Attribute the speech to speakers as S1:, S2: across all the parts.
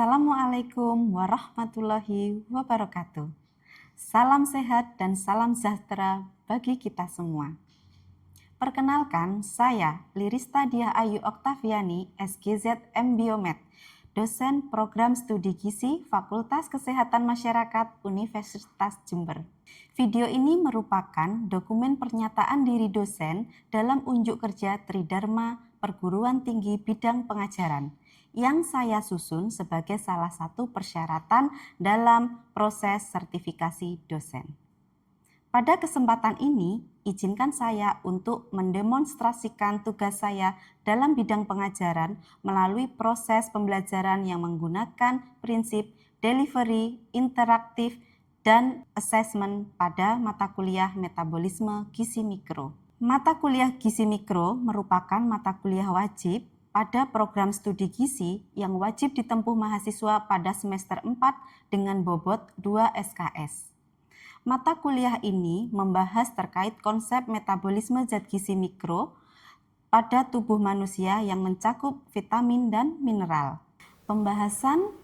S1: Assalamualaikum warahmatullahi wabarakatuh. Salam sehat dan salam sejahtera bagi kita semua. Perkenalkan, saya Lirista Diah Ayu Oktaviani, SGZ M Biomed, dosen program studi gizi Fakultas Kesehatan Masyarakat Universitas Jember. Video ini merupakan dokumen pernyataan diri dosen dalam unjuk kerja Tridharma Perguruan Tinggi Bidang Pengajaran yang saya susun sebagai salah satu persyaratan dalam proses sertifikasi dosen. Pada kesempatan ini, izinkan saya untuk mendemonstrasikan tugas saya dalam bidang pengajaran melalui proses pembelajaran yang menggunakan prinsip delivery, interaktif, dan assessment pada mata kuliah metabolisme gizi mikro. Mata kuliah gizi mikro merupakan mata kuliah wajib pada program studi gizi yang wajib ditempuh mahasiswa pada semester 4 dengan bobot 2 SKS. Mata kuliah ini membahas terkait konsep metabolisme zat gizi mikro pada tubuh manusia yang mencakup vitamin dan mineral. Pembahasan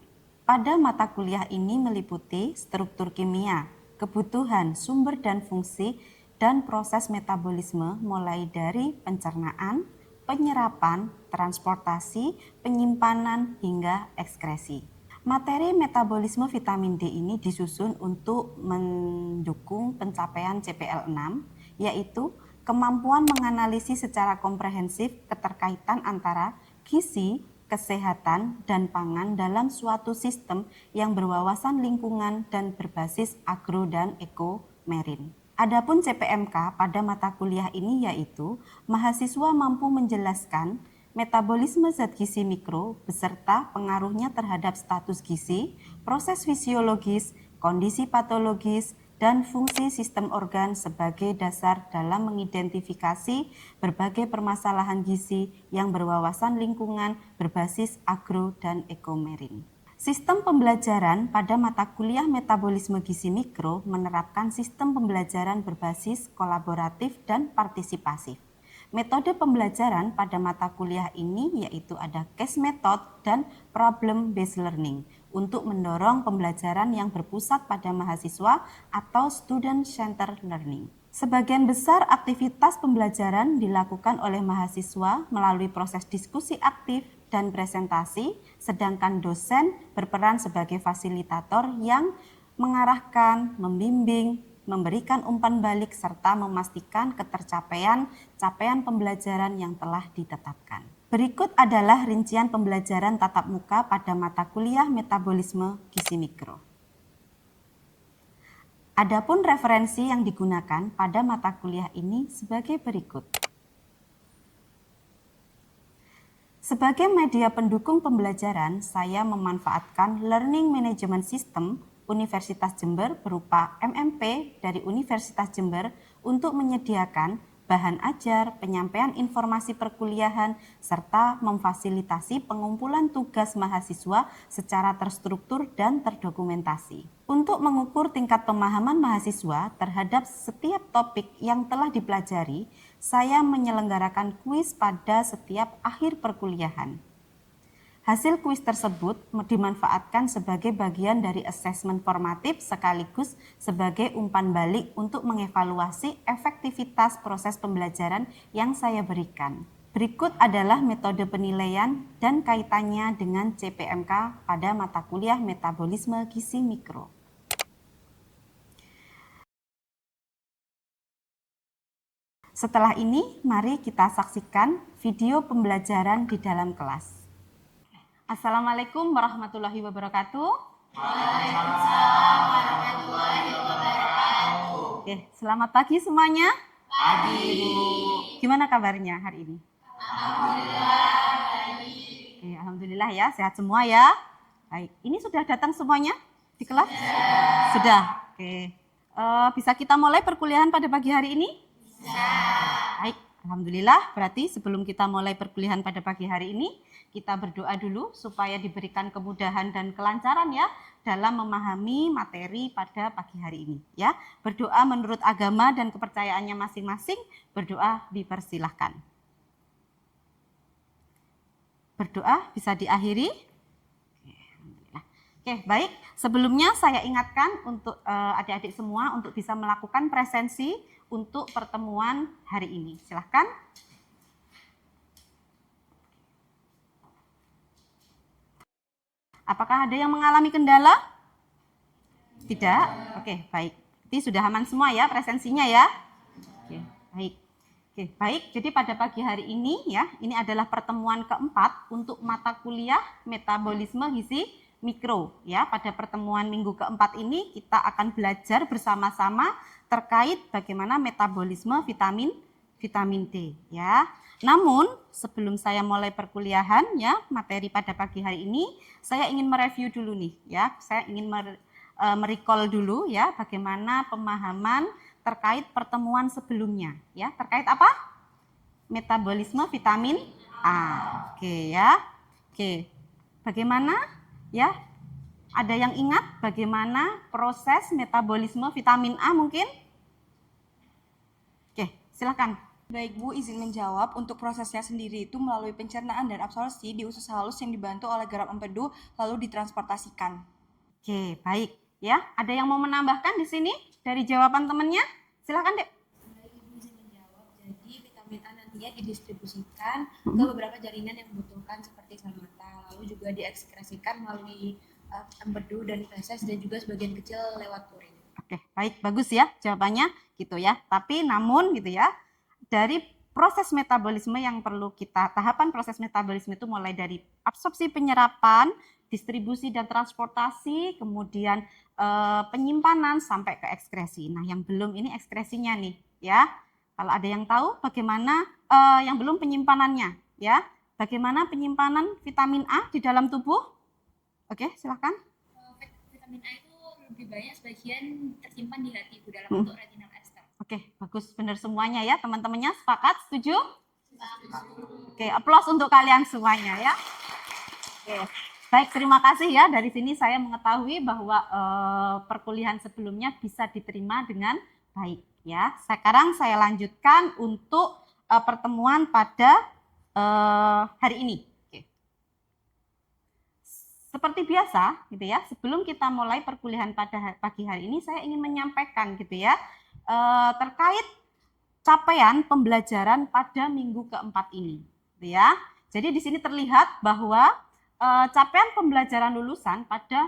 S1: pada mata kuliah ini meliputi struktur kimia, kebutuhan, sumber dan fungsi, dan proses metabolisme mulai dari pencernaan, penyerapan, transportasi, penyimpanan, hingga ekskresi. Materi metabolisme vitamin D ini disusun untuk mendukung pencapaian CPL 6, yaitu kemampuan menganalisis secara komprehensif keterkaitan antara gizi, kesehatan, dan pangan dalam suatu sistem yang berwawasan lingkungan dan berbasis agro dan eko-marine. Adapun CPMK pada mata kuliah ini yaitu mahasiswa mampu menjelaskan metabolisme zat gizi mikro beserta pengaruhnya terhadap status gizi, proses fisiologis, kondisi patologis, dan fungsi sistem organ sebagai dasar dalam mengidentifikasi berbagai permasalahan gizi yang berwawasan lingkungan berbasis agro dan eko-marine. Sistem pembelajaran pada mata kuliah metabolisme gizi mikro menerapkan sistem pembelajaran berbasis kolaboratif dan partisipasif. Metode pembelajaran pada mata kuliah ini yaitu ada case method dan problem based learning untuk mendorong pembelajaran yang berpusat pada mahasiswa atau student centered learning. Sebagian besar aktivitas pembelajaran dilakukan oleh mahasiswa melalui proses diskusi aktif dan presentasi, sedangkan dosen berperan sebagai fasilitator yang mengarahkan, membimbing, memberikan umpan balik serta memastikan ketercapaian capaian pembelajaran yang telah ditetapkan. Berikut adalah rincian pembelajaran tatap muka pada mata kuliah metabolisme gizi mikro. Adapun referensi yang digunakan pada mata kuliah ini sebagai berikut. Sebagai media pendukung pembelajaran, saya memanfaatkan Learning Management System Universitas Jember berupa MMP dari Universitas Jember untuk menyediakan bahan ajar, penyampaian informasi perkuliahan, serta memfasilitasi pengumpulan tugas mahasiswa secara terstruktur dan terdokumentasi. Untuk mengukur tingkat pemahaman mahasiswa terhadap setiap topik yang telah dipelajari, saya menyelenggarakan kuis pada setiap akhir perkuliahan. Hasil kuis tersebut dimanfaatkan sebagai bagian dari asesmen formatif sekaligus sebagai umpan balik untuk mengevaluasi efektivitas proses pembelajaran yang saya berikan. Berikut adalah metode penilaian dan kaitannya dengan CPMK pada mata kuliah metabolisme gizi mikro. Setelah ini, mari kita saksikan video pembelajaran di dalam kelas. Assalamualaikum warahmatullahi wabarakatuh.
S2: Waalaikumsalam warahmatullahi wabarakatuh.
S1: Oke, selamat pagi semuanya.
S2: Pagi, Bu.
S1: Gimana kabarnya hari ini?
S2: Alhamdulillah, baik.
S1: Oke, alhamdulillah ya, sehat semua ya. Baik, ini sudah datang semuanya di kelas? Sudah. Oke. Bisa kita mulai perkuliahan pada pagi hari ini?
S2: Bisa.
S1: Baik, alhamdulillah. Berarti sebelum kita mulai perkuliahan pada pagi hari ini, kita berdoa dulu supaya diberikan kemudahan dan kelancaran ya dalam memahami materi pada pagi hari ini ya. Berdoa menurut agama dan kepercayaannya masing-masing, berdoa dipersilahkan. Berdoa bisa diakhiri. Oke, baik. Sebelumnya saya ingatkan untuk adik-adik semua untuk bisa melakukan presensi untuk pertemuan hari ini. Silahkan. Apakah ada yang mengalami kendala? Tidak? Oke, baik. Jadi sudah aman semua ya presensinya ya? Oke, baik. Oke, baik. Jadi pada pagi hari ini ya, ini adalah pertemuan keempat untuk mata kuliah metabolisme gizi mikro ya. Pada pertemuan minggu keempat ini kita akan belajar bersama-sama terkait bagaimana metabolisme vitamin D ya. Namun sebelum saya mulai perkuliahan ya, materi pada pagi hari ini, saya ingin mereview dulu nih ya. Saya ingin merecall dulu ya bagaimana pemahaman terkait pertemuan sebelumnya ya. Terkait apa? Metabolisme vitamin A. Oke ya. Oke. Bagaimana ya? Ada yang ingat bagaimana proses metabolisme vitamin A mungkin? Oke, silakan.
S3: Baik Bu, izin menjawab. Untuk prosesnya sendiri itu melalui pencernaan dan absorpsi di usus halus yang dibantu oleh gerak empedu lalu ditransportasikan.
S1: Oke, baik ya. Ada yang mau menambahkan di sini dari jawaban temannya? Silakan, Dek.
S4: Baik, Ibu izin menjawab. Jadi vitamin A nantinya didistribusikan ke beberapa jaringan yang membutuhkan seperti sel mata, lalu juga diekskresikan melalui empedu dan feses dan juga sebagian kecil lewat urin.
S1: Oke, baik, bagus ya jawabannya gitu ya. Tapi namun gitu ya, dari proses metabolisme yang perlu kita, tahapan proses metabolisme itu mulai dari absorpsi, penyerapan, distribusi dan transportasi, kemudian penyimpanan sampai ke ekskresi. Nah, yang belum ini ekskresinya nih ya. Kalau ada yang tahu bagaimana yang belum penyimpanannya ya. Bagaimana penyimpanan vitamin A di dalam tubuh? Oke, silakan.
S4: Vitamin A itu lebih banyak sebagian tersimpan di hati Bu dalam bentuk retinal ester.
S1: Oke, bagus, benar semuanya ya teman-temannya. Sepakat? Setuju? Oke, aplaus untuk kalian semuanya ya. Oke, baik, terima kasih ya. Dari sini saya mengetahui bahwa perkuliahan sebelumnya bisa diterima dengan baik ya. Sekarang saya lanjutkan untuk pertemuan pada hari ini. Oke. Seperti biasa gitu ya, sebelum kita mulai perkuliahan pada pagi hari ini, saya ingin menyampaikan gitu ya, terkait capaian pembelajaran pada minggu keempat ini, gitu ya. Jadi di sini terlihat bahwa capaian pembelajaran lulusan pada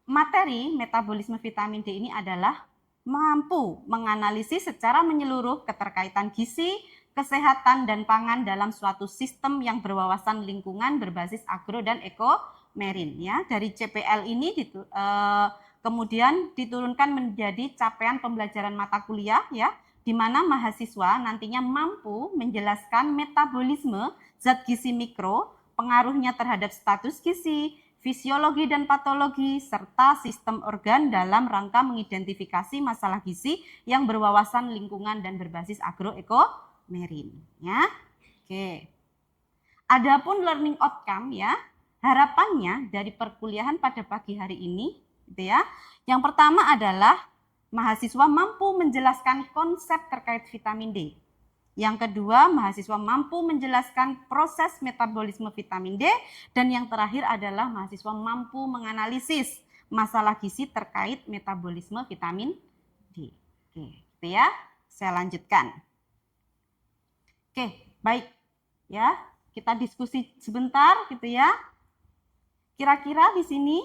S1: materi metabolisme vitamin D ini adalah mampu menganalisis secara menyeluruh keterkaitan gizi, kesehatan dan pangan dalam suatu sistem yang berwawasan lingkungan berbasis agro dan ekomerin ya. Dari CPL ini kemudian diturunkan menjadi capaian pembelajaran mata kuliah ya, di mana mahasiswa nantinya mampu menjelaskan metabolisme zat gizi mikro, pengaruhnya terhadap status gizi, fisiologi dan patologi, serta sistem organ dalam rangka mengidentifikasi masalah gizi yang berwawasan lingkungan dan berbasis agroekomerin ya. Oke. Adapun learning outcome ya, harapannya dari perkuliahan pada pagi hari ini gitu ya. Yang pertama adalah mahasiswa mampu menjelaskan konsep terkait vitamin D. Yang kedua, mahasiswa mampu menjelaskan proses metabolisme vitamin D. Dan yang terakhir adalah mahasiswa mampu menganalisis masalah gizi terkait metabolisme vitamin D. Oke, gitu ya. Saya lanjutkan. Oke, baik. Ya, kita diskusi sebentar gitu ya. Kira-kira di sini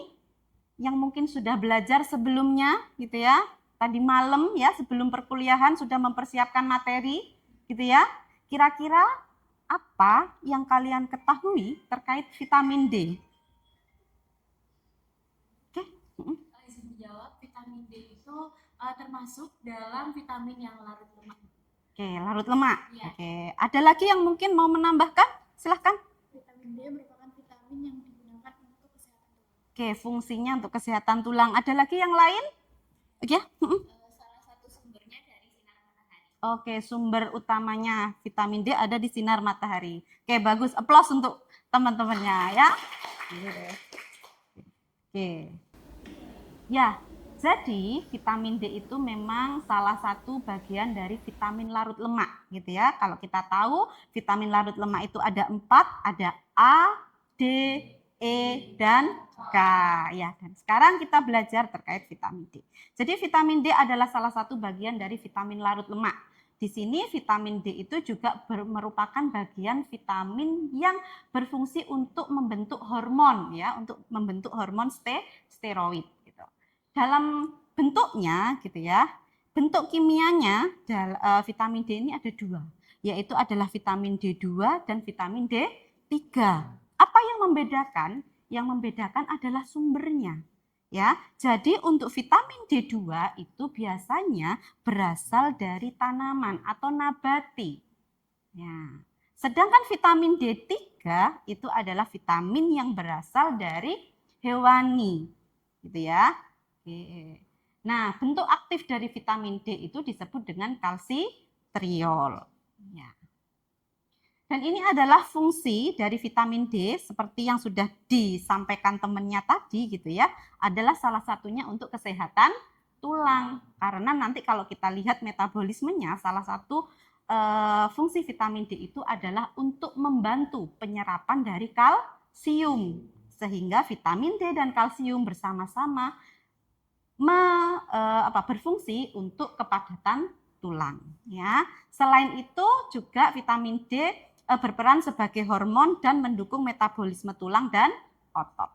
S1: yang mungkin sudah belajar sebelumnya gitu ya, tadi malam ya sebelum perkuliahan sudah mempersiapkan materi gitu ya, kira-kira apa yang kalian ketahui terkait vitamin D? Oke.
S4: Izin menjawab, vitamin D itu termasuk dalam vitamin yang larut lemak.
S1: Oke, larut lemak.
S4: Ya.
S1: Oke, ada lagi yang mungkin mau menambahkan? Silahkan.
S4: Vitamin D merupakan vitamin yang digunakan untuk kesehatan tulang.
S1: Oke, fungsinya untuk kesehatan tulang. Ada lagi yang lain? Oke.
S4: Salah satu sumbernya dari sinar matahari.
S1: Oke, sumber utamanya vitamin D ada di sinar matahari. Oke, bagus. Aplaus untuk teman-temannya ya. Oke. Ya, jadi vitamin D itu memang salah satu bagian dari vitamin larut lemak gitu ya. Kalau kita tahu vitamin larut lemak itu ada 4, ada A, D, E, dan K. Ya, dan sekarang kita belajar terkait vitamin D. Jadi vitamin D adalah salah satu bagian dari vitamin larut lemak. Di sini vitamin D itu juga merupakan bagian vitamin yang berfungsi untuk membentuk hormon, ya, untuk membentuk hormon steroid. Gitu. Dalam bentuknya, gitu ya, bentuk kimianya vitamin D ini ada dua, yaitu adalah vitamin D2 dan vitamin D3. Apa yang membedakan? Yang membedakan adalah sumbernya. Ya, jadi untuk vitamin D2 itu biasanya berasal dari tanaman atau nabati. Ya. Sedangkan vitamin D3 itu adalah vitamin yang berasal dari hewani. Gitu ya. Oke. Nah, bentuk aktif dari vitamin D itu disebut dengan kalsitriol. Ya. Dan ini adalah fungsi dari vitamin D seperti yang sudah disampaikan temannya tadi gitu ya, adalah salah satunya untuk kesehatan tulang. Karena nanti kalau kita lihat metabolismenya, salah satu fungsi vitamin D itu adalah untuk membantu penyerapan dari kalsium. Sehingga vitamin D dan kalsium bersama-sama berfungsi untuk kepadatan tulang. Ya. Selain itu juga vitamin D berperan sebagai hormon dan mendukung metabolisme tulang dan otot.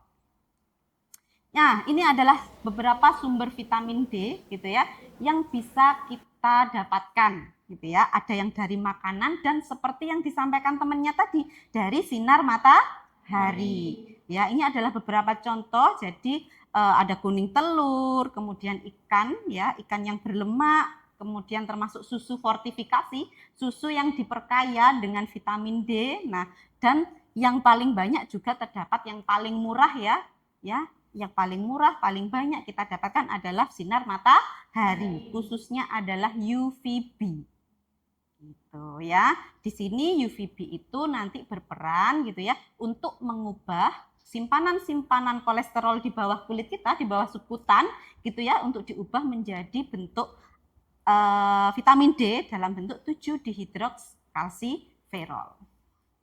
S1: Nah, ini adalah beberapa sumber vitamin D gitu ya yang bisa kita dapatkan gitu ya. Ada yang dari makanan dan seperti yang disampaikan temannya tadi dari sinar matahari. Ya, ini adalah beberapa contoh. Jadi ada kuning telur, kemudian ikan ya, ikan yang berlemak, kemudian termasuk susu fortifikasi, susu yang diperkaya dengan vitamin D. Nah, dan yang paling banyak juga terdapat yang paling murah ya, yang paling murah, paling banyak kita dapatkan adalah sinar matahari, khususnya adalah UVB. Gitu ya. Di sini UVB itu nanti berperan gitu ya untuk mengubah simpanan-simpanan kolesterol di bawah kulit kita, di bawah subkutan gitu ya, untuk diubah menjadi bentuk vitamin D dalam bentuk 7-dihidrokskalsiferol.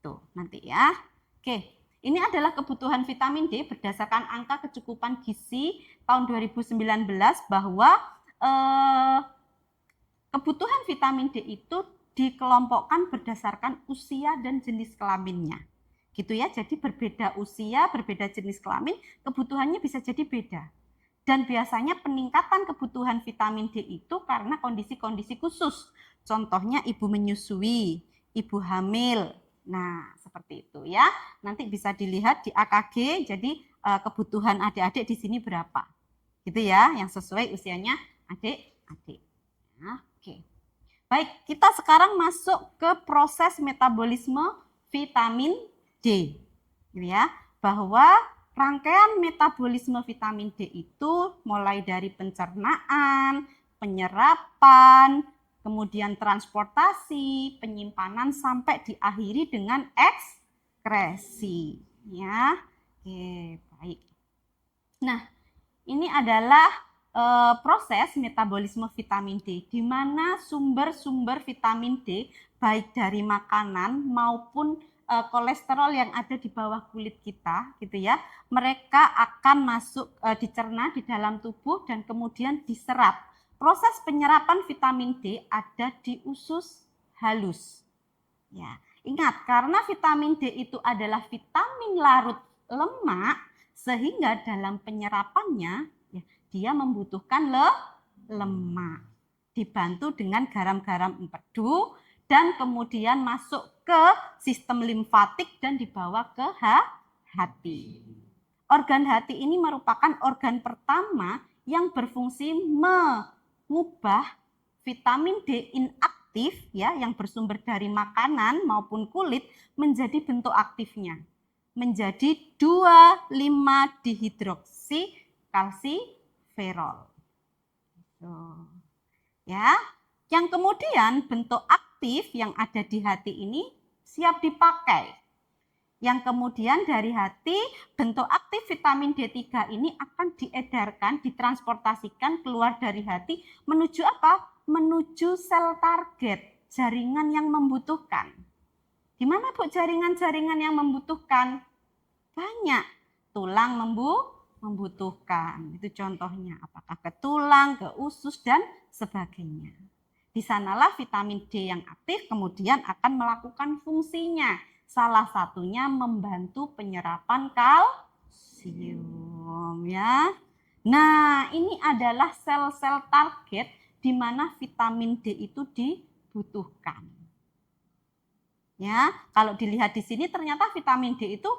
S1: Tuh, nanti ya. Oke, ini adalah kebutuhan vitamin D berdasarkan angka kecukupan gizi tahun 2019 bahwa kebutuhan vitamin D itu dikelompokkan berdasarkan usia dan jenis kelaminnya. Gitu ya. Jadi berbeda usia, berbeda jenis kelamin, kebutuhannya bisa jadi beda. Dan biasanya peningkatan kebutuhan vitamin D itu karena kondisi-kondisi khusus. Contohnya ibu menyusui, ibu hamil. Nah, seperti itu ya. Nanti bisa dilihat di AKG, jadi kebutuhan adik-adik di sini berapa. Gitu ya, yang sesuai usianya adik-adik. Nah, oke. Baik, kita sekarang masuk ke proses metabolisme vitamin D. Gitu ya, bahwa rangkaian metabolisme vitamin D itu mulai dari pencernaan, penyerapan, kemudian transportasi, penyimpanan sampai diakhiri dengan ekskresi. Ya, oke, baik. Nah, ini adalah proses metabolisme vitamin D, di mana sumber-sumber vitamin D baik dari makanan maupun kolesterol yang ada di bawah kulit kita gitu ya, mereka akan masuk dicerna di dalam tubuh dan kemudian diserap. Proses penyerapan vitamin D ada di usus halus. Ya, ingat karena vitamin D itu adalah vitamin larut lemak, sehingga dalam penyerapannya ya, dia membutuhkan lemak. Dibantu dengan garam-garam empedu dan kemudian masuk ke sistem limfatik dan dibawa ke hati. Organ hati ini merupakan organ pertama yang berfungsi mengubah vitamin D inaktif ya, yang bersumber dari makanan maupun kulit menjadi bentuk aktifnya, menjadi 2,5-dihidroksikalsiferol. Ya, yang kemudian bentuk aktif yang ada di hati ini siap dipakai. Yang kemudian dari hati, bentuk aktif vitamin D3 ini akan diedarkan, ditransportasikan keluar dari hati menuju apa? Menuju sel target, jaringan yang membutuhkan. Di mana Bu jaringan-jaringan yang membutuhkan? Banyak. tulang membutuhkan. Itu contohnya, apakah ke tulang, ke usus, dan sebagainya. Di sanalah vitamin D yang aktif kemudian akan melakukan fungsinya. Salah satunya membantu penyerapan kalsium, ya. Nah, ini adalah sel-sel target di mana vitamin D itu dibutuhkan. Ya, kalau dilihat di sini ternyata vitamin D itu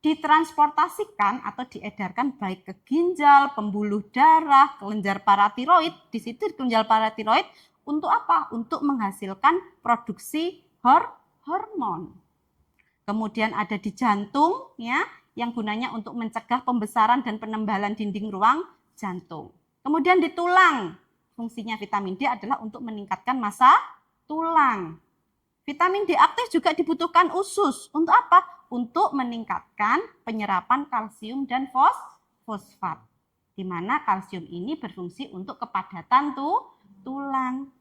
S1: ditransportasikan atau diedarkan baik ke ginjal, pembuluh darah, kelenjar paratiroid. Di situ kelenjar paratiroid untuk apa? Untuk menghasilkan produksi hormon. Kemudian ada di jantung, ya, yang gunanya untuk mencegah pembesaran dan penebalan dinding ruang jantung. Kemudian di tulang, fungsinya vitamin D adalah untuk meningkatkan massa tulang. Vitamin D aktif juga dibutuhkan usus. Untuk apa? Untuk meningkatkan penyerapan kalsium dan fosfat. Di mana kalsium ini berfungsi untuk kepadatan tulang.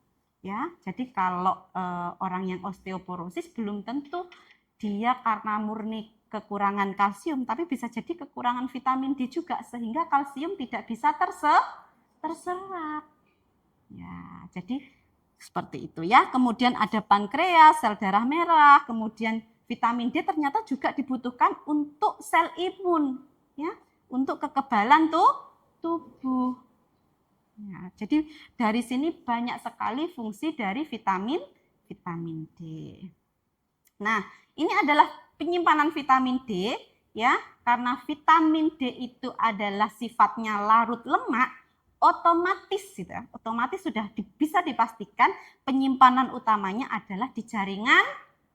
S1: Ya, jadi kalau orang yang osteoporosis belum tentu dia karena murni kekurangan kalsium, tapi bisa jadi kekurangan vitamin D juga sehingga kalsium tidak bisa terserap. Ya, jadi seperti itu ya. Kemudian ada pankreas, sel darah merah, kemudian vitamin D ternyata juga dibutuhkan untuk sel imun, ya, untuk kekebalan tubuh. Ya, jadi dari sini banyak sekali fungsi dari vitamin D. Nah, ini adalah penyimpanan vitamin D, ya, karena vitamin D itu adalah sifatnya larut lemak. Otomatis sudah bisa dipastikan penyimpanan utamanya adalah di jaringan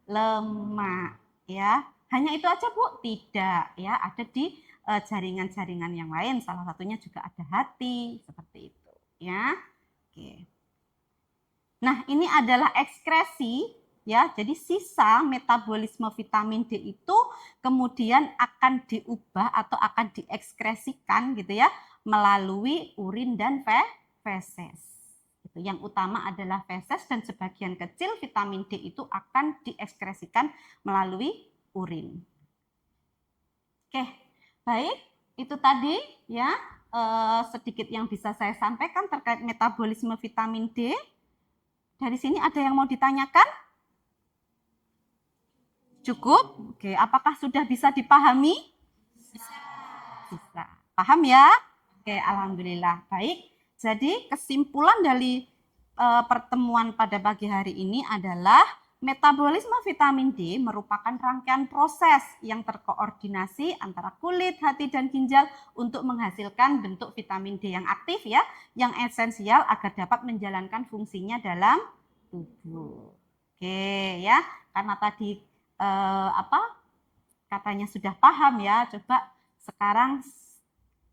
S1: lemak, ya. Hanya itu aja, Bu? Tidak, ya, ada di jaringan-jaringan yang lain, salah satunya juga ada hati, seperti itu, ya. Oke. Nah, ini adalah ekskresi, ya. Jadi sisa metabolisme vitamin D itu kemudian akan diubah atau akan diekskresikan gitu ya melalui urin dan feses. Yang utama adalah feses dan sebagian kecil vitamin D itu akan diekskresikan melalui urin. Oke, baik, itu tadi ya sedikit yang bisa saya sampaikan terkait metabolisme vitamin D. Dari sini ada yang mau ditanyakan? Cukup? Oke, apakah sudah bisa dipahami? Bisa. Paham ya? Oke, alhamdulillah. Baik. Jadi kesimpulan dari pertemuan pada pagi hari ini adalah metabolisme vitamin D merupakan rangkaian proses yang terkoordinasi antara kulit, hati, dan ginjal untuk menghasilkan bentuk vitamin D yang aktif ya, yang esensial agar dapat menjalankan fungsinya dalam tubuh. Oke ya, karena tadi katanya sudah paham ya, coba sekarang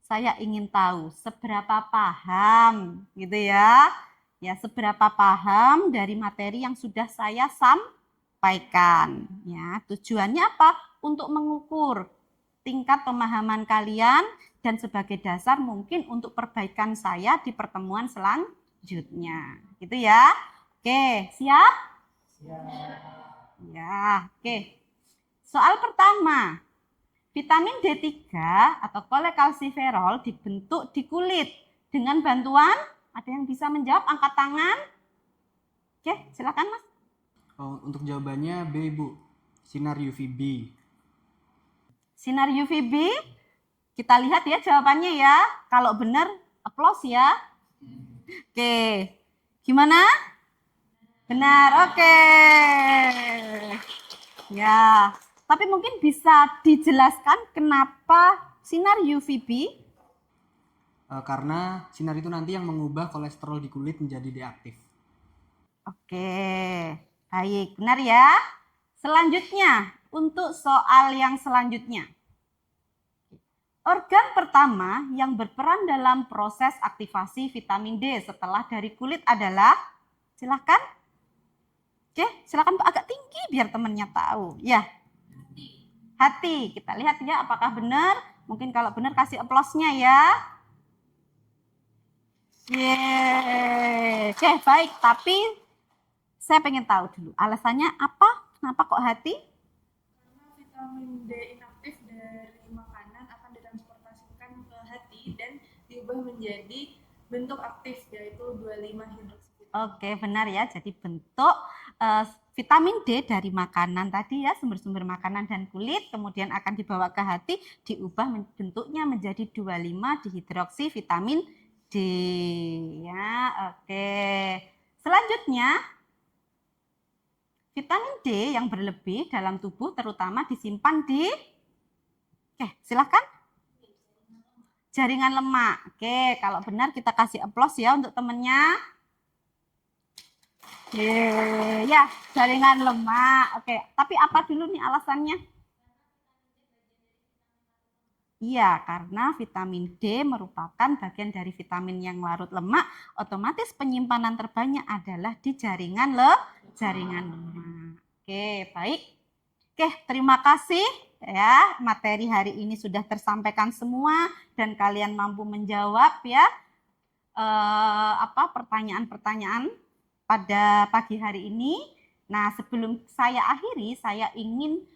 S1: saya ingin tahu seberapa paham gitu ya. Ya, seberapa paham dari materi yang sudah saya sampaikan. Ya, tujuannya apa? Untuk mengukur tingkat pemahaman kalian dan sebagai dasar mungkin untuk perbaikan saya di pertemuan selanjutnya. Gitu ya. Oke, siap? Siap. Ya, oke. Soal pertama. Vitamin D3 atau kolekalsiferol dibentuk di kulit dengan bantuan, ada yang bisa menjawab, angkat tangan. Oke, silakan Mas.
S5: Oh, untuk jawabannya B, Bu. Sinar UVB.
S1: Sinar UVB, kita lihat ya jawabannya ya. Kalau benar, aplaus ya. Oke, gimana? Benar, oke. Ya. Tapi mungkin bisa dijelaskan kenapa sinar UVB?
S5: Karena sinar itu nanti yang mengubah kolesterol di kulit menjadi D-aktif.
S1: Oke, baik, benar ya. Selanjutnya, untuk soal yang selanjutnya. Organ pertama yang berperan dalam proses aktivasi vitamin D setelah dari kulit adalah, silakan. Oke, silakan agak tinggi biar temannya tahu. Ya. Hati, kita lihat ya apakah benar. Mungkin kalau benar kasih aplausnya ya. Yeay. Oke, baik. Tapi saya pengen tahu dulu alasannya apa? Kenapa kok hati?
S4: Karena vitamin D inaktif dari makanan menjadi bentuk aktif yaitu 25 hidroksi.
S1: Oke, benar ya. Jadi bentuk vitamin D dari makanan tadi ya, sumber-sumber makanan dan kulit, kemudian akan dibawa ke hati, diubah bentuknya menjadi 25 dihidroksi vitamin D. Ya, oke. Selanjutnya, vitamin D yang berlebih dalam tubuh terutama disimpan di, silakan. Jaringan lemak. Oke, kalau benar kita kasih aplaus ya untuk temennya. Ya, jaringan lemak. Oke, tapi apa dulu nih alasannya? Iya, karena vitamin D merupakan bagian dari vitamin yang larut lemak, otomatis penyimpanan terbanyak adalah di jaringan lemak. Oke, baik. Oke, terima kasih ya. Materi hari ini sudah tersampaikan semua dan kalian mampu menjawab ya pertanyaan-pertanyaan pada pagi hari ini. Nah, sebelum saya akhiri, saya ingin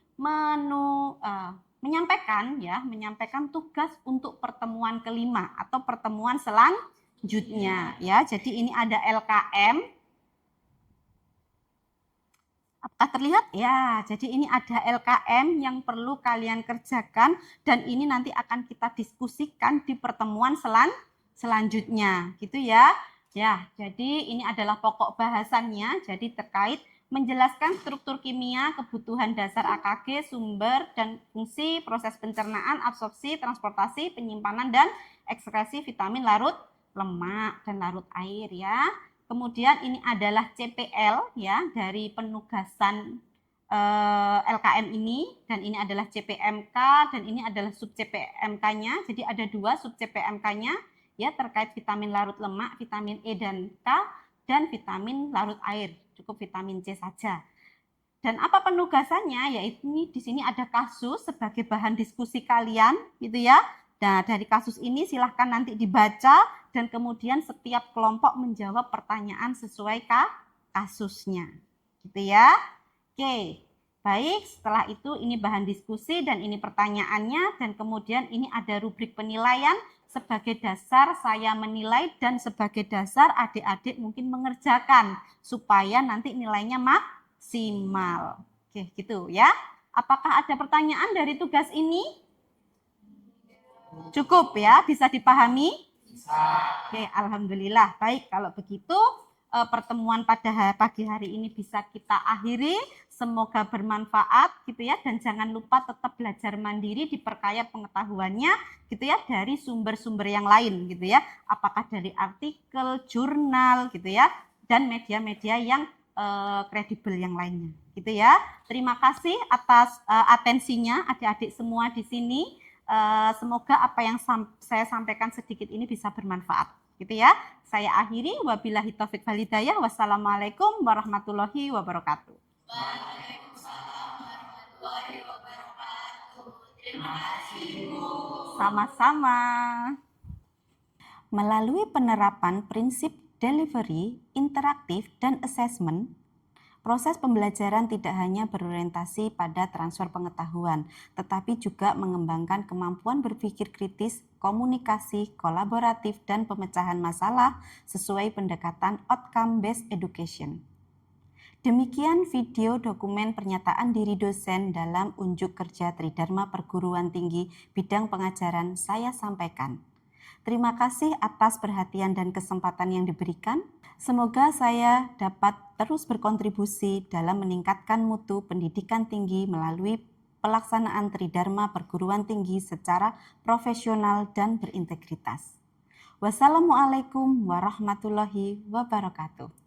S1: menyampaikan tugas untuk pertemuan kelima atau pertemuan selanjutnya ya. Jadi ini ada LKM. Apakah terlihat? Ya, jadi ini ada LKM yang perlu kalian kerjakan dan ini nanti akan kita diskusikan di pertemuan selanjutnya, gitu ya. Ya, jadi ini adalah pokok bahasannya, jadi terkait menjelaskan struktur kimia, kebutuhan dasar AKG, sumber dan fungsi, proses pencernaan, absorpsi, transportasi, penyimpanan dan ekskresi vitamin larut lemak dan larut air ya. Kemudian ini adalah CPL ya dari penugasan LKM ini, dan ini adalah CPMK dan ini adalah sub CPMK-nya. Jadi ada dua sub CPMK-nya ya terkait vitamin larut lemak, vitamin E dan K, dan vitamin larut air. Cukup vitamin C saja. Dan apa penugasannya? Yaitu di sini ada kasus sebagai bahan diskusi kalian, gitu ya. Nah, dari kasus ini silahkan nanti dibaca dan kemudian setiap kelompok menjawab pertanyaan sesuai kasusnya. Gitu ya. Oke, baik. Setelah itu ini bahan diskusi dan ini pertanyaannya dan kemudian ini ada rubrik penilaian sebagai dasar saya menilai dan sebagai dasar adik-adik mungkin mengerjakan supaya nanti nilainya maksimal. Oke, gitu ya. Apakah ada pertanyaan dari tugas ini? Cukup ya, bisa dipahami? Bisa. Oke, alhamdulillah. Baik, kalau begitu pertemuan pada pagi hari ini bisa kita akhiri. Semoga bermanfaat gitu ya, dan jangan lupa tetap belajar mandiri, diperkaya pengetahuannya gitu ya dari sumber-sumber yang lain gitu ya. Apakah dari artikel, jurnal gitu ya, dan media-media yang kredibel yang lainnya gitu ya. Terima kasih atas atensinya adik-adik semua di sini. Semoga apa yang saya sampaikan sedikit ini bisa bermanfaat, gitu ya. Saya akhiri, wabillahi taufik wal hidayah. Wassalamualaikum warahmatullahi wabarakatuh.
S2: Waalaikumsalam warahmatullahi wabarakatuh. Terima kasih, Bu.
S1: Sama-sama. Melalui penerapan prinsip delivery, interaktif, dan assessment, proses pembelajaran tidak hanya berorientasi pada transfer pengetahuan, tetapi juga mengembangkan kemampuan berpikir kritis, komunikasi, kolaboratif, dan pemecahan masalah sesuai pendekatan outcome-based education. Demikian video dokumen pernyataan diri dosen dalam unjuk kerja Tridharma Perguruan Tinggi bidang pengajaran saya sampaikan. Terima kasih atas perhatian dan kesempatan yang diberikan. Semoga saya dapat terus berkontribusi dalam meningkatkan mutu pendidikan tinggi melalui pelaksanaan Tridharma Perguruan Tinggi secara profesional dan berintegritas. Wassalamualaikum warahmatullahi wabarakatuh.